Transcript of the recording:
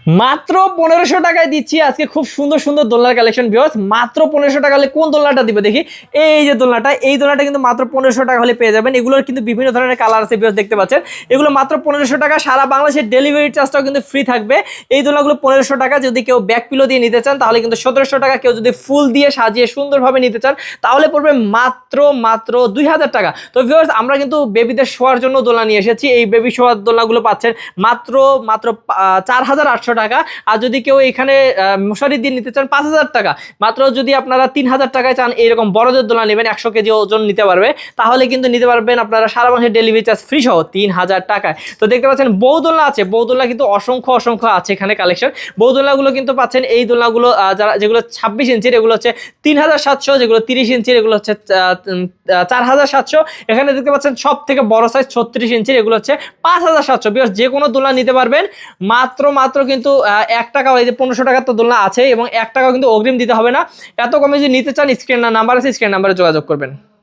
মাত্র 1500 টাকায় দিচ্ছি আজকে খুব সুন্দর সুন্দর দোলনার কালেকশন ভিউয়ার্স। মাত্র 1500 টাকা হলে কোন দোলনাটা দিবে দেখি। এই যে দোলনাটা, এই দোলনাটা কিন্তু মাত্র 1500 টাকা হলে পেয়ে যাবেন। এগুলোর কিন্তু বিভিন্ন ধরনের কালার আছে ভিউয়ার্স, দেখতে পাচ্ছেন। এগুলো মাত্র 1500 টাকা, সারা বাংলাদেশের ডেলিভারি চার্জটাও কিন্তু ফ্রি থাকবে। এই দোলনাগুলো 1500 টাকা। যদি কেউ ব্যাক পিলো দিয়ে নিতে চান তাহলে কিন্তু 1700 টাকা। কেউ যদি ফুল দিয়ে সাজিয়ে সুন্দরভাবে নিতে চান তাহলে পড়বে মাত্র 2000 টাকা। তো ভিউয়ার্স, আমরা কিন্তু বেবিদের শোয়ার জন্য দোলনা নিয়ে এসেছি। এই বেবি শোয়ার দোলনাগুলো পাচ্ছেন মাত্র 4800 টাকা। আর যদি কেউ এখানে মশারি দিয়ে নিতে চান 5000 টাকা। মাত্র যদি আপনারা 3000 টাকায় চান এরকম বড়দের দোলনা নেবেন, 100 কেজি ওজন নিতে পারবে, তাহলে কিন্তু নিতে পারবেন আপনারা সারা বাংলাদেশের ডেলিভারি চার্জ ফ্রি সহ 3000 টাকায়। তো দেখতে পাচ্ছেন বউ দোলনা আছে, বউ দোলনা কিন্তু অসংখ্য আছে এখানে কালেকশন। বউ দোলনাগুলো কিন্তু পাচ্ছেন, এই দোলনাগুলো যেগুলো 26 ইঞ্চির এগুলো হচ্ছে 3700, যেগুলো 30 ইঞ্চির এগুলো হচ্ছে 4700। এখানে দেখতে পাচ্ছেন সব থেকে বড় সাইজ 36 ইঞ্চির এগুলো হচ্ছে 5700। বিকজ যে কোনো দোলনা নিতে পারবেন মাত্র কিন্তু 1 টাকা, এই যে 1500 টাকার তো দোলনা আছে এবং 1 টাকাও কিন্তু অগ্রিম দিতে হবে না। এত কমে যদি নিতে চান স্ক্রিন নাম্বার আছে, স্ক্রিন নাম্বারে যোগাযোগ করবেন।